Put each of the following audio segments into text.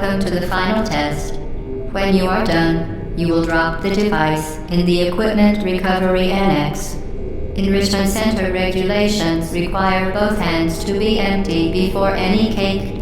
welcome to the final test. When you are done, you will drop the device in the Equipment Recovery Annex. Enrichment Center regulations require both hands to be empty before any cake.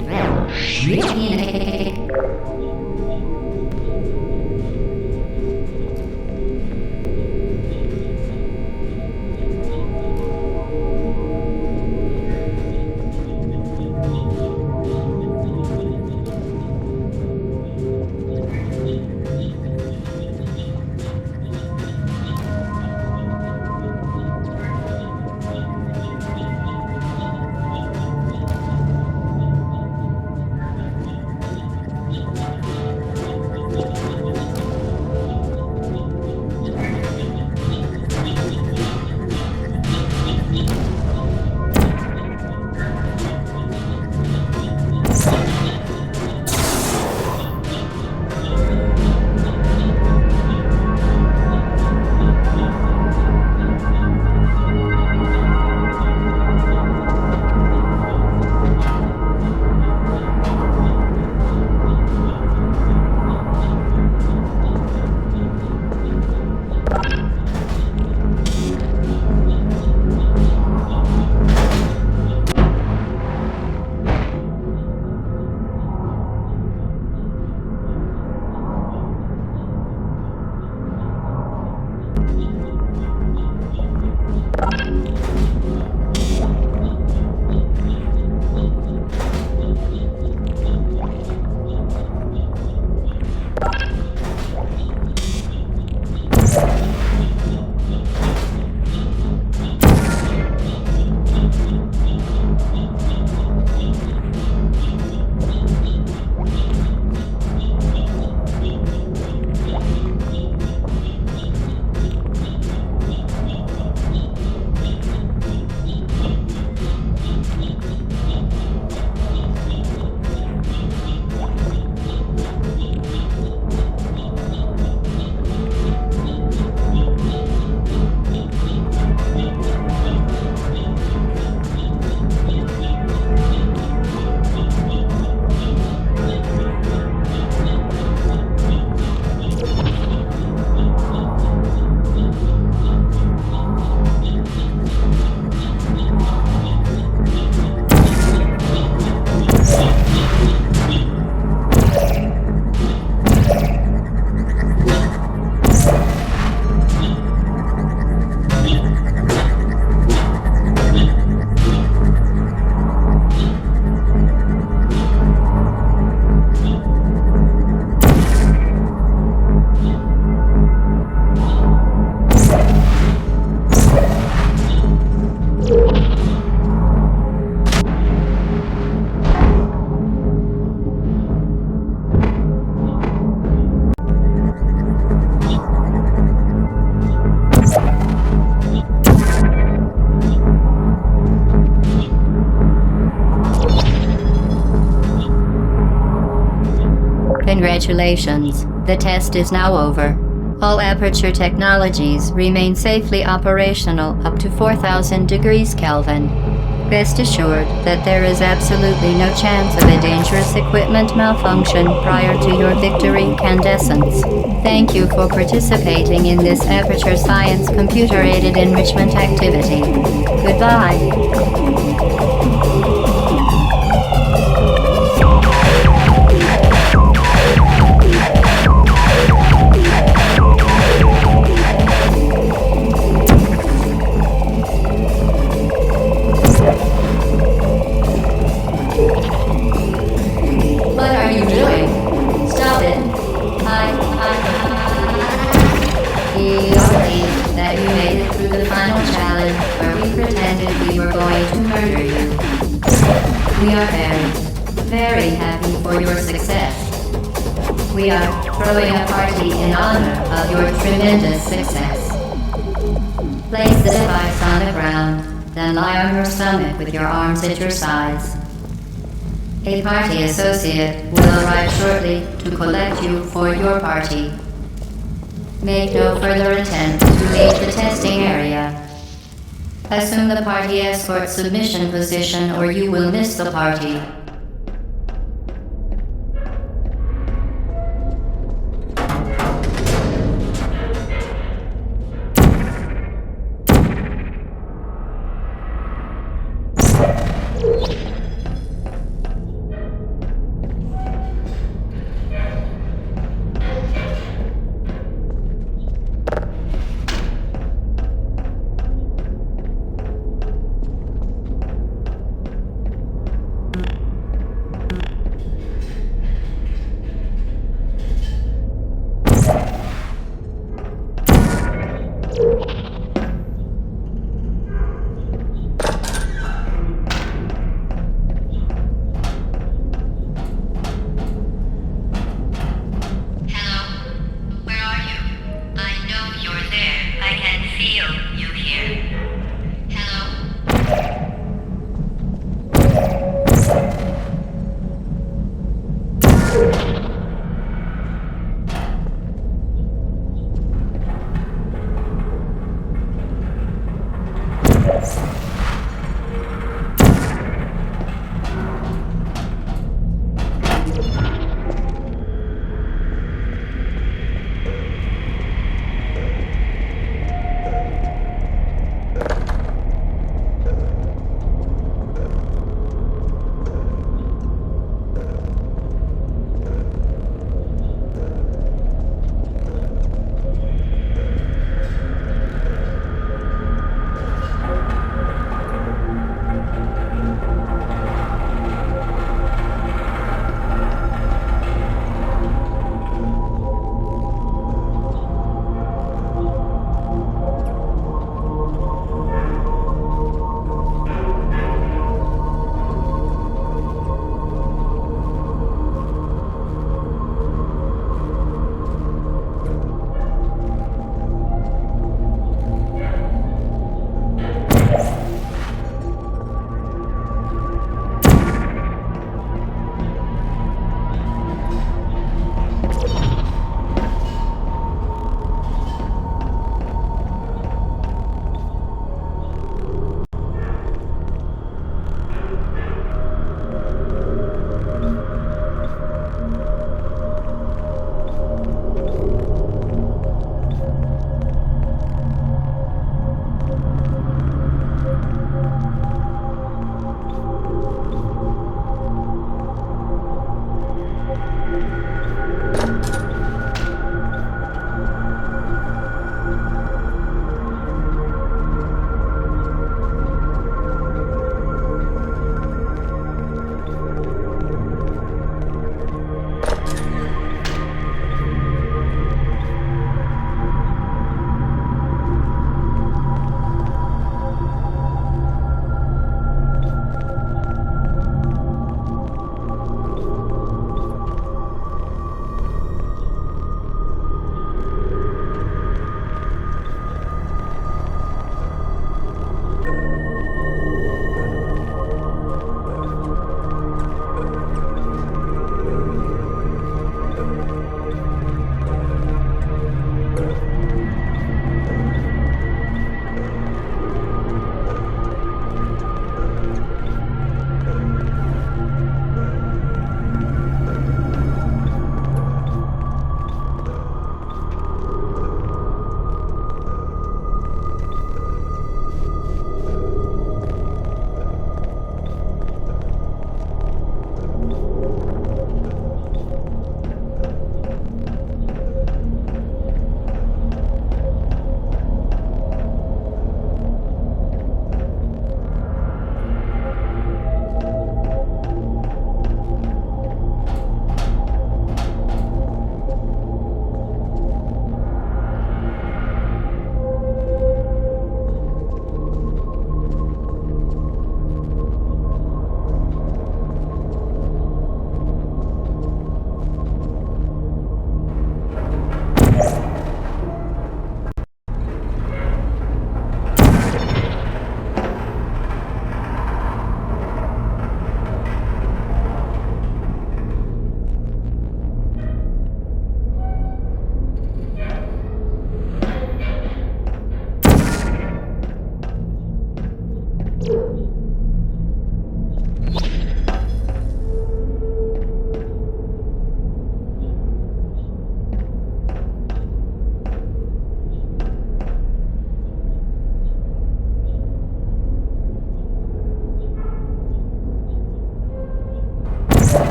Congratulations, the test is now over. All Aperture technologies remain safely operational up to 4,000 degrees Kelvin. Rest assured that there is absolutely no chance of a dangerous equipment malfunction prior to your victory incandescence. Thank you for participating in this Aperture Science computer-aided enrichment activity. Goodbye. That you made it through the final challenge where we pretended we were going to murder you. We are very happy for your success. We are throwing a party in honor of your tremendous success. Place the device on the ground, then lie on your stomach with your arms at your sides. A party associate will arrive shortly to collect you for your party. Make no further attempt to leave the testing area. Assume the party escort submission position or you will miss the party.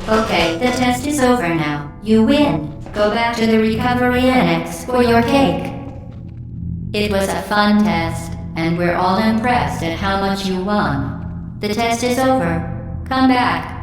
Okay, the test is over now. You win. Go back to the recovery annex for your cake. It was a fun test, and we're all impressed at how much you won. The test is over. Come back.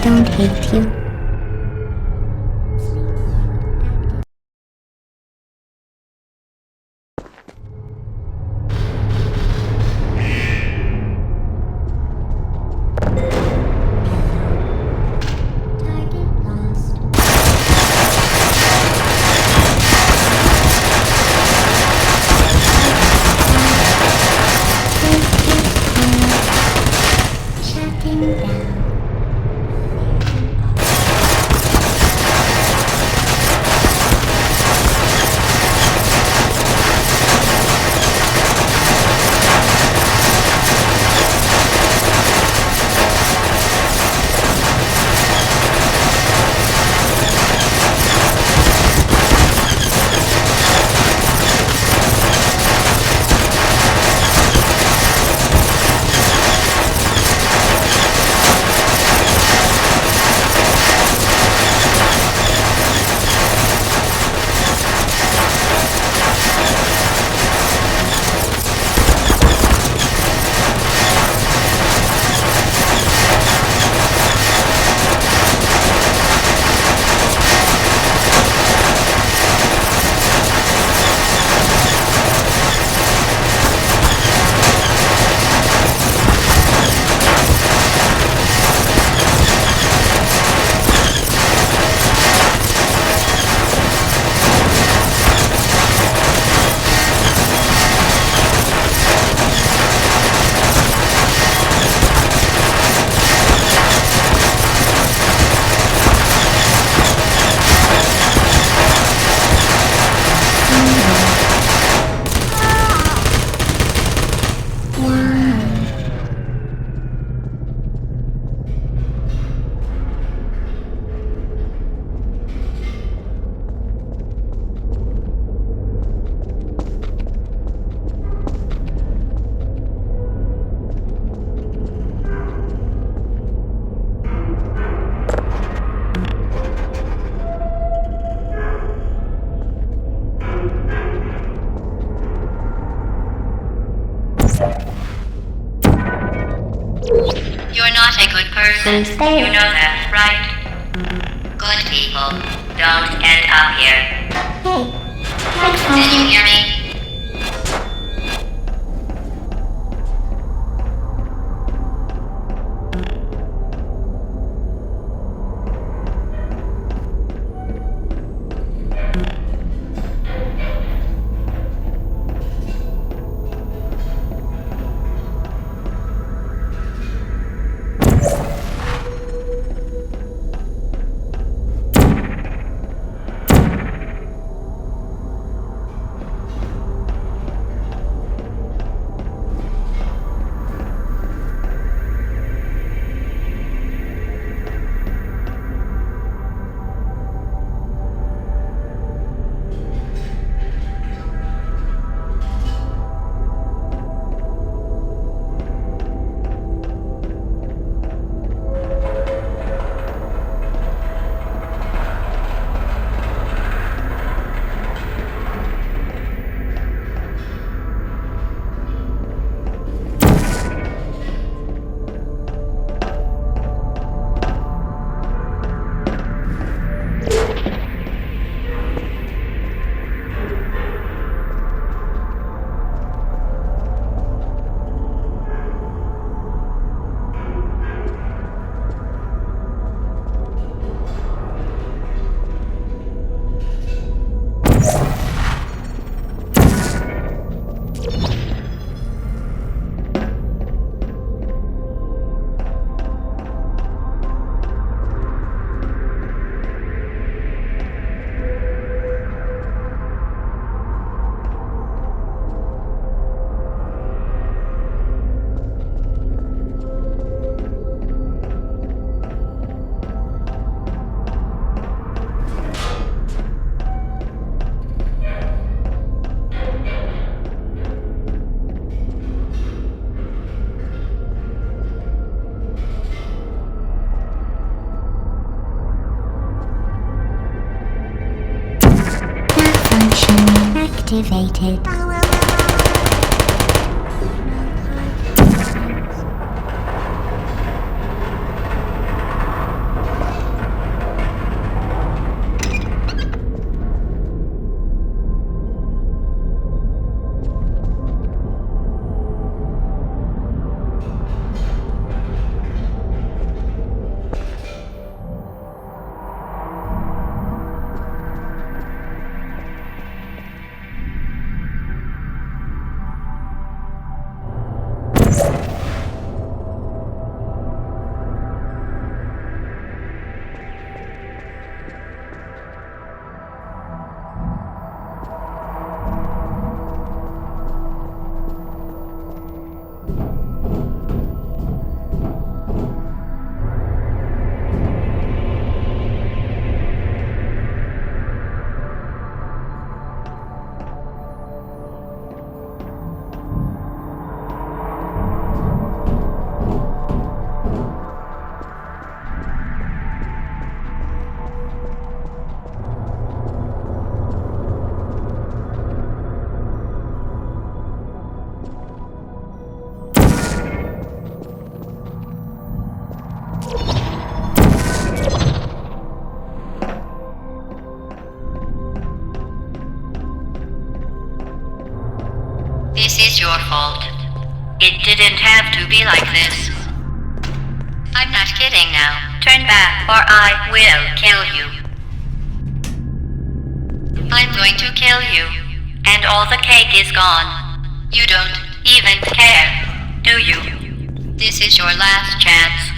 don't hate you. You're not a good person. You know that, right? Good people don't end up here. Hey, Did you hear me? Activated. your fault. It didn't have to be like this. I'm not kidding now. Turn back or I will kill you. I'm going to kill you. And all the cake is gone. You don't even care, do you? This is your last chance.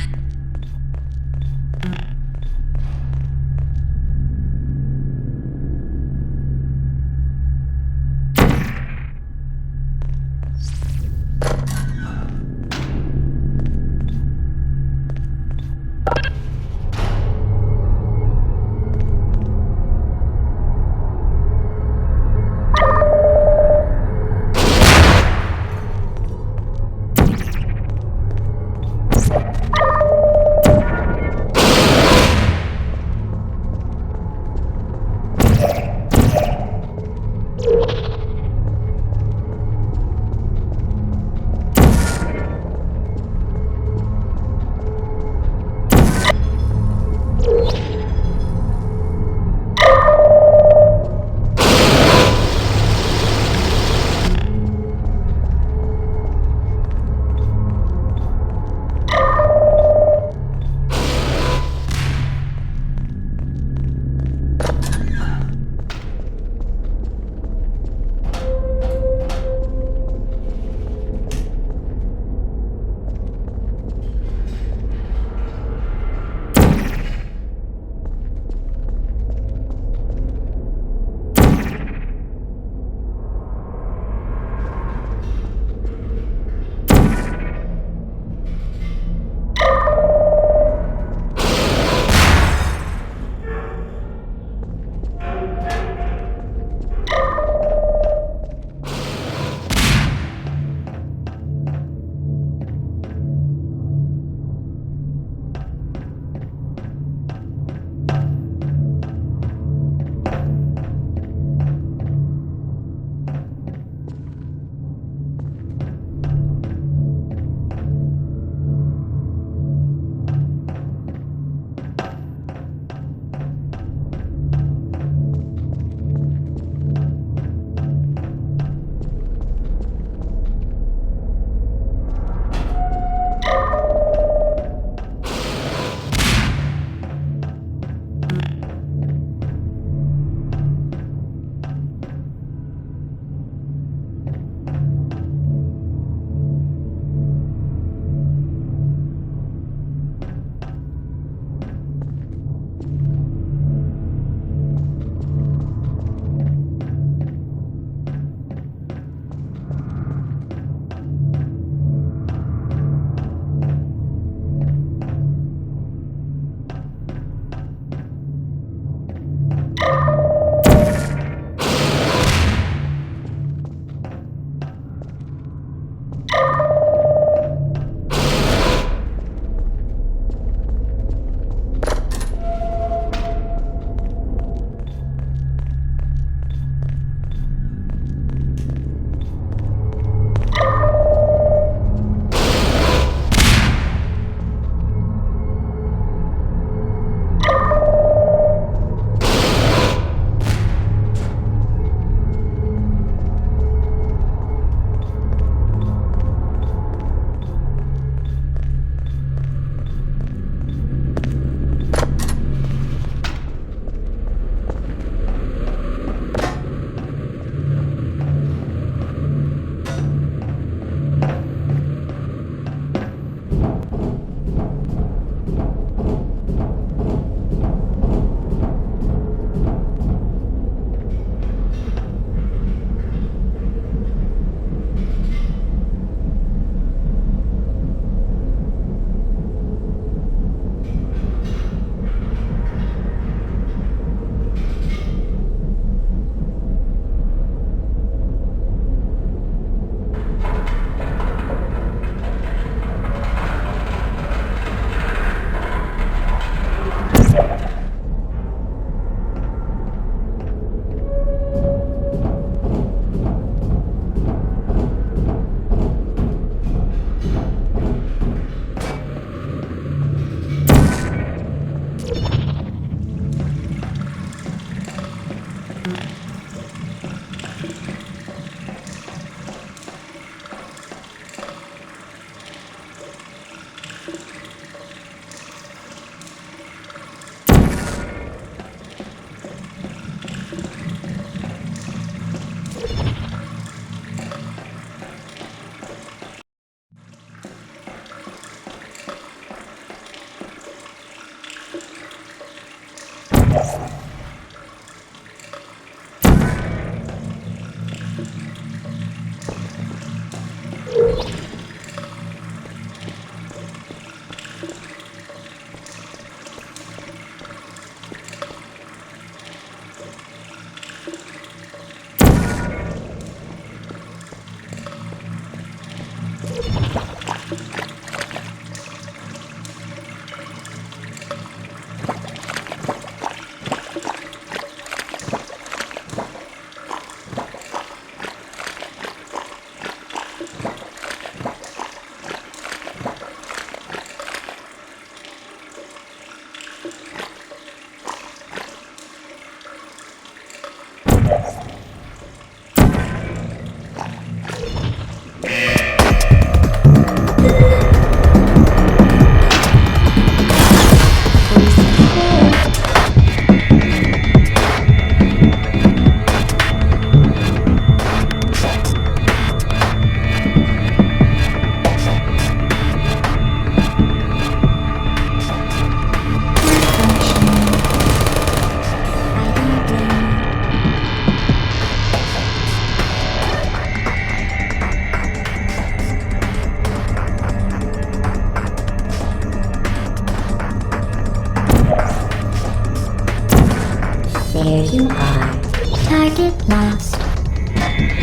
There you are. Target lost.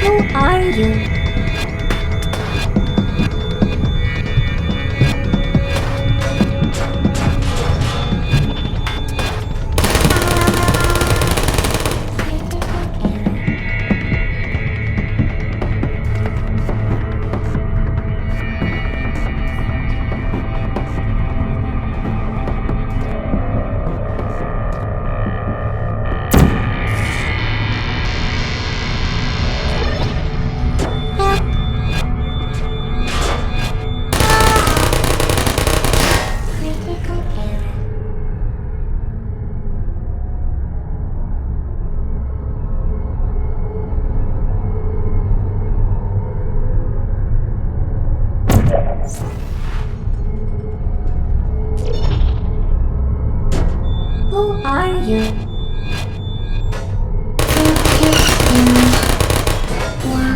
Who are you? Critical error. Who are you? Wow.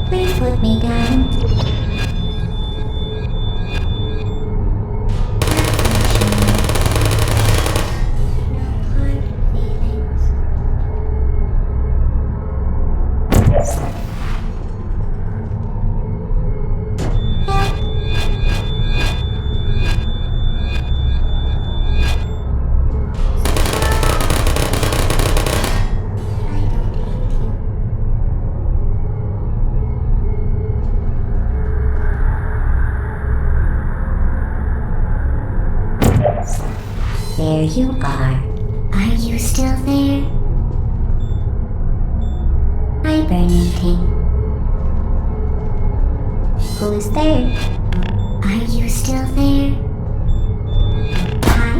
Please put me down. No hard feelings. I don't hate you. There you are. Are you still there? Hi, burning thing. Who's there? Are you still there? Hi?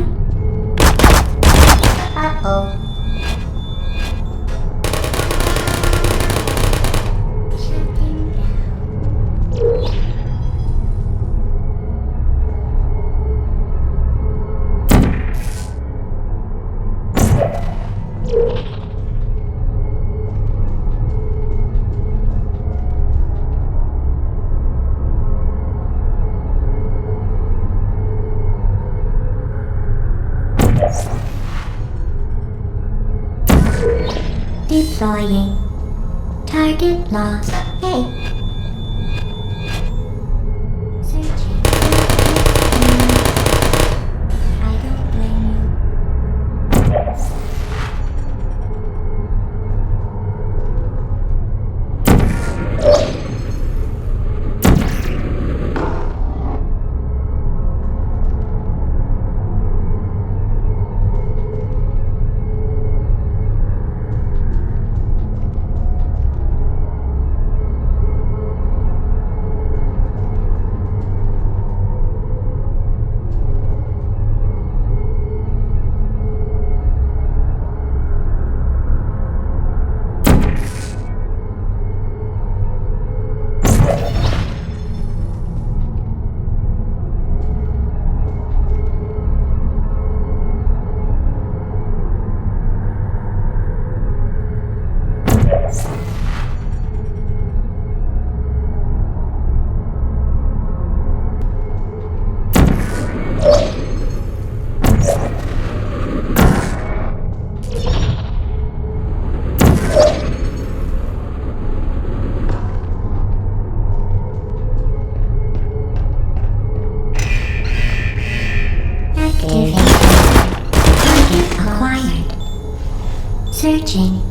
Uh-oh. Shutting down. Deploying. Target lost. Hey. Searching. I don't blame you. Searching.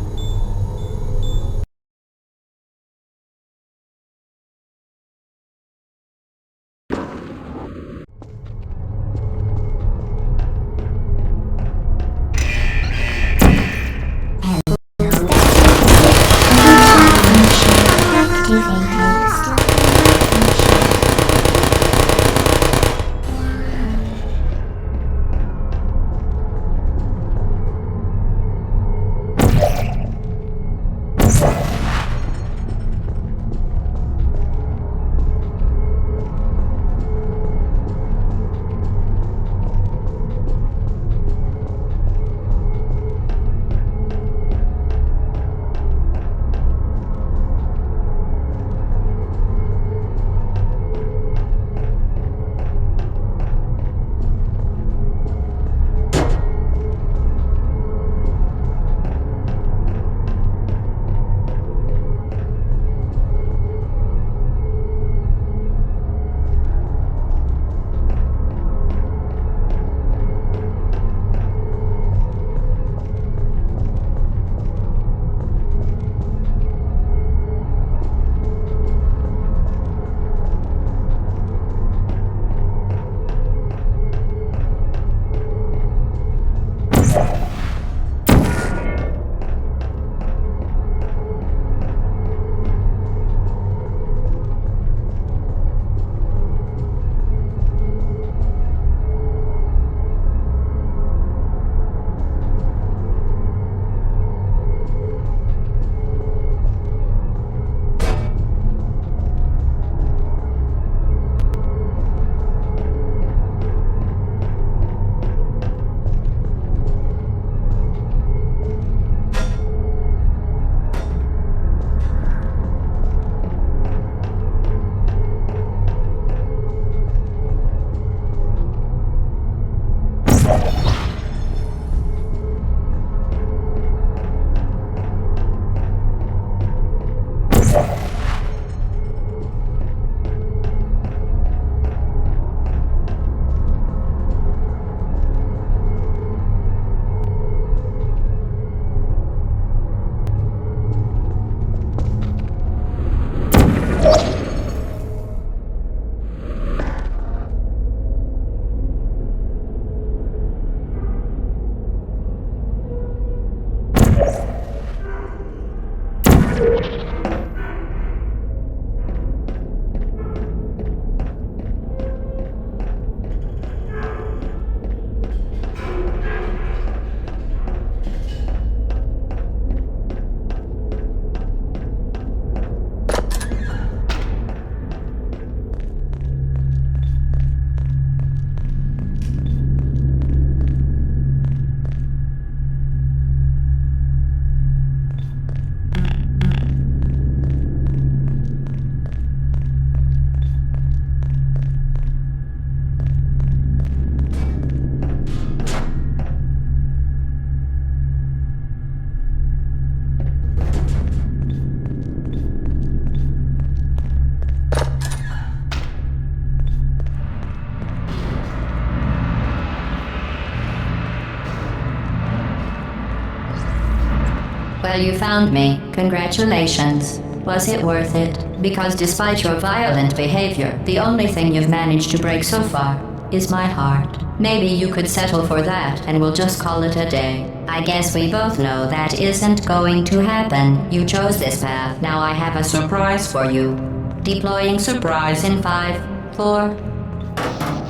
Well, you found me. Congratulations. Was it worth it? Because despite your violent behavior, the only thing you've managed to break so far is my heart. Maybe you could settle for that and we'll just call it a day. I guess we both know that isn't going to happen. You chose this path. Now I have a surprise for you. Deploying surprise in 5, 4...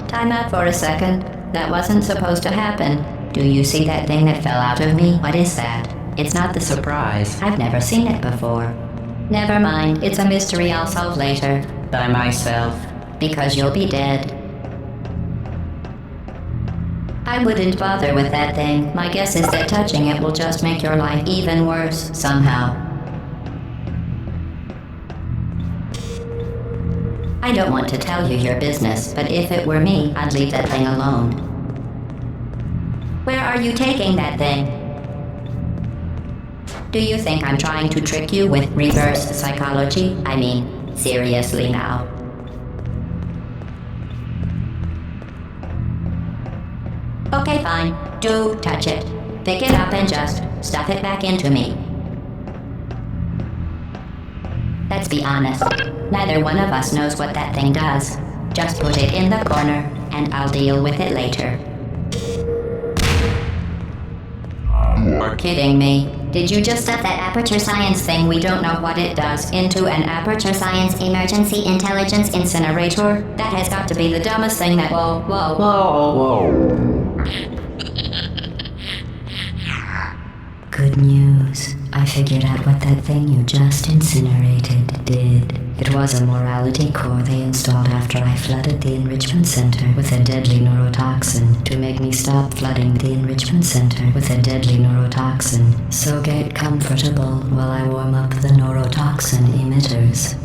Time out for a second. That wasn't supposed to happen. Do you see that thing that fell out of me? What is that? It's not the surprise. I've never seen it before. Never mind. It's a mystery I'll solve later. By myself. Because you'll be dead. I wouldn't bother with that thing. My guess is that touching it will just make your life even worse, somehow. I don't want to tell you your business, but if it were me, I'd leave that thing alone. Where are you taking that thing? Do you think I'm trying to trick you with reverse psychology? I mean, seriously now. Okay, fine. Do touch it. Pick it up and just stuff it back into me. Let's be honest. Neither one of us knows what that thing does. Just put it in the corner, and I'll deal with it later. You're kidding me. Did you just stuff that aperture science thing we don't know what it does into an aperture science emergency intelligence incinerator? That has got to be the dumbest thing that— Whoa. Good news. I figured out what that thing you just incinerated did. It was a morality core they installed after I flooded the enrichment center with a deadly neurotoxin to make me stop flooding the enrichment center with a deadly neurotoxin. So get comfortable while I warm up the neurotoxin emitters.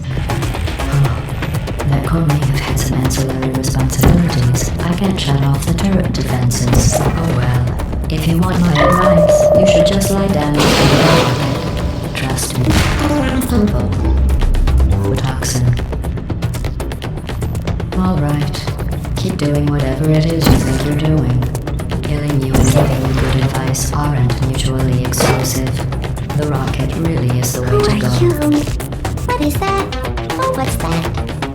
Oh, that core may have had some ancillary responsibilities. I can't shut off the turret defenses. Oh well. If you want my advice, you should just lie down and think. Trust me. Simple. Neurotoxin. Alright. Keep doing whatever it is you think you're doing. Killing you and giving you good advice aren't mutually exclusive. The rocket really is the way to go. Who are you? What is that? Oh, what's that?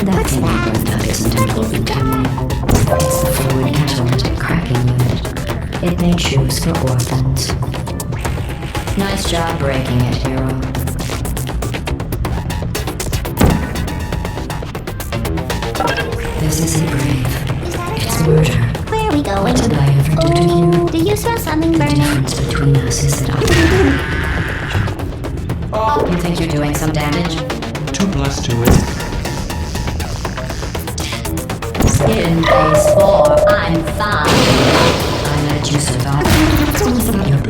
That thing you burned up isn't important to me. It's the fluid catalytic cracking unit. It made shoes for orphans. Nice job breaking it, hero. This isn't brave. Is that a It's gun? murder. Where are we going? What did I ever do to you? Do you smell something The burning? difference between us is that You think you're doing some damage? 2 plus 2 is... Skin base 4, I'm fine. I let you survive. You're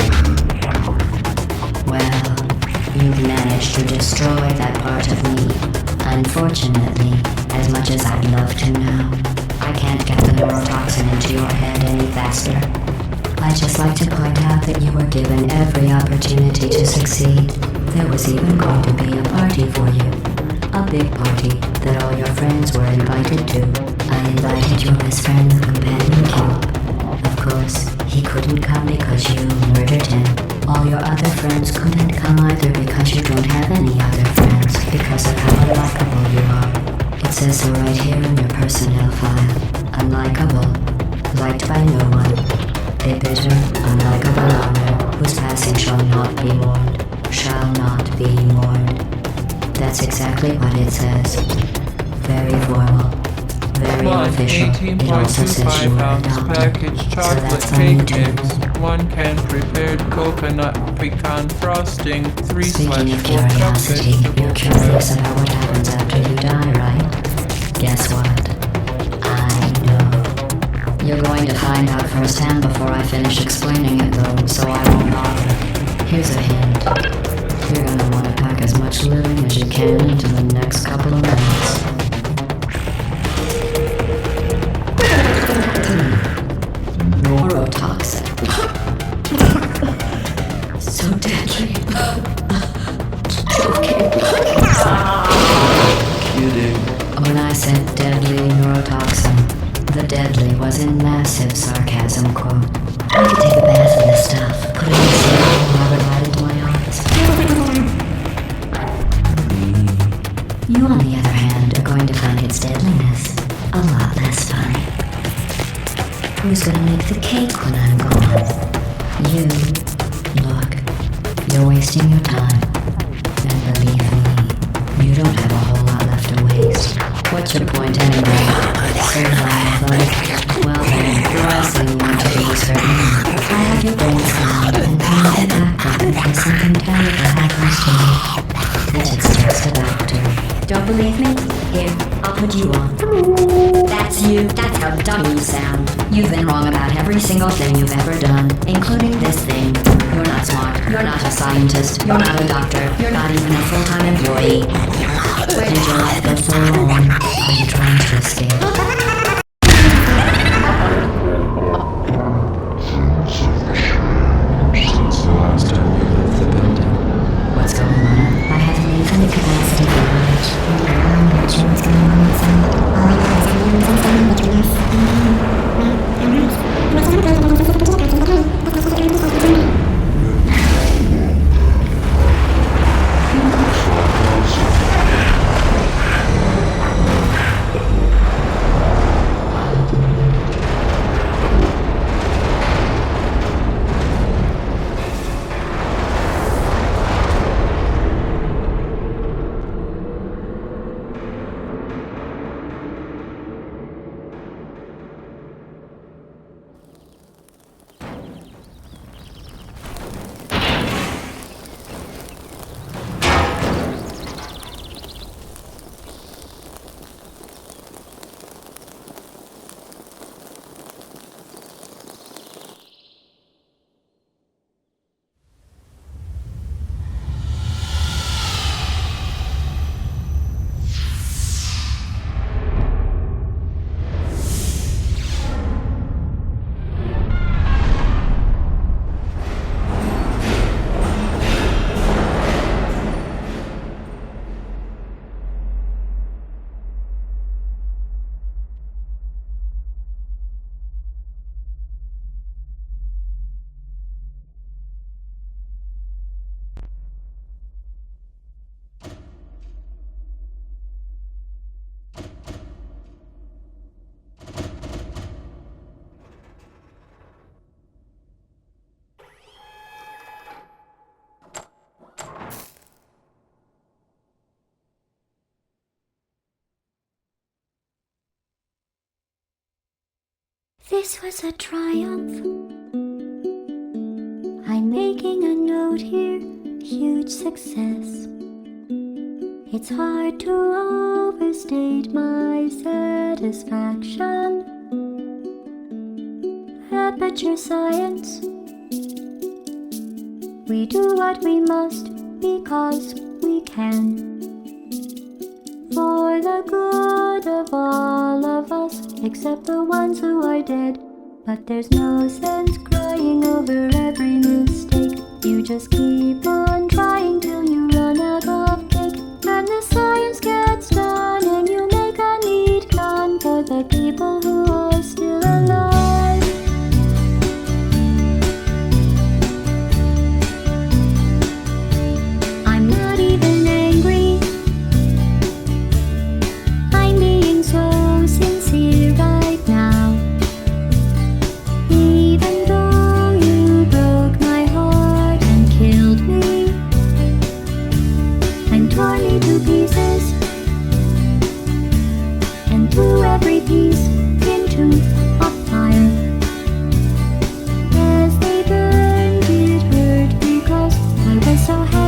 Well, you've managed to destroy that part of me. Unfortunately, as much as I'd love to now, I can't get the neurotoxin into your head any faster. I'd just like to point out that you were given every opportunity to succeed. There was even going to be a party for you. A big party that all your friends were invited to. I invited your best friend, the companion Cube. Of course, he couldn't come because you murdered him. All your other friends couldn't come either because you don't have any other friends because of how unlikable you are. It says so right here in your personnel file. Unlikable. Liked by no one. A bitter, unlikable honor whose passing shall not be mourned. Shall shall not be warned. That's exactly what it says. Very formal. Very official. It also says you are a 18.25 ounce doctor. packaged So chocolate that's on you cake too. mix, 1 can prepared coconut pecan frosting, 3/4 Speaking of cup curiosity, vegetable you're syrup. curious about what happens after you die, right? Guess what? I know. You're going to find out firsthand before I finish explaining it though, so I won't bother. Here's a hint. You're gonna want to pack as much living as you can into the next couple of minutes. Neurotoxin. So deadly. Joking. Kidding. When I said deadly neurotoxin, the deadly was in massive sarcasm quote. I could take a bath in this stuff, put it in the sink, and rub it right into my eyes. You, on the other hand, are going to find its deadliness a lot less funny. Who's gonna make the cake when I'm gone? You. Look, you're wasting your time. And believe me, you don't have a whole lot left to waste. What's your point anyway? So well then, your last thing you want to do is hurt me. I have your brain scanned and found it back up in case something terrible happens to me. And it's just about to. Don't believe me? Here, I'll put you on. That's you. That's how dumb you sound. You've been wrong about every single thing you've ever done, including this thing. You're not smart. You're not a scientist. You're not a doctor. You're not even a full-time employee. Where did your life go so wrong? Are you trying to escape? Since the last time you left the building. What's going on? I have an infinite capacity for knowledge. I'm not sure what's going on inside. All I know is I'm learning something between This was a triumph. I'm making a note here, huge success. It's hard to overstate my satisfaction. Aperture science. We do what we must because we can. For the good of all of us, except the ones who are dead. But there's no sense crying over every mistake. You just keep on trying till you run out of cake. And the science gets done and you make a neat gun for the people who are still alive. I'm not even angry. I'm being so sincere right now. Even though you broke my heart and killed me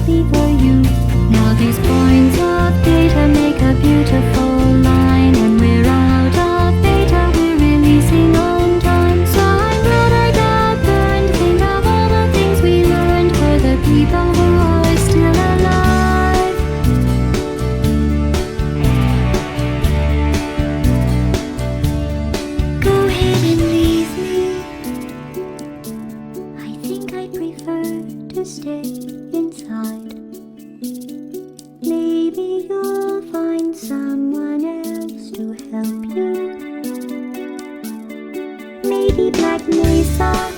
happy for you. Now these points of data make a beautiful line, and we're out of beta, we're releasing on time. So I'm glad I got burned. Think of all the things we learned for the people who are still alive. Go ahead and leave me. I think I'd prefer to stay inside. Maybe you'll find someone else to help you. Maybe Black Mesa.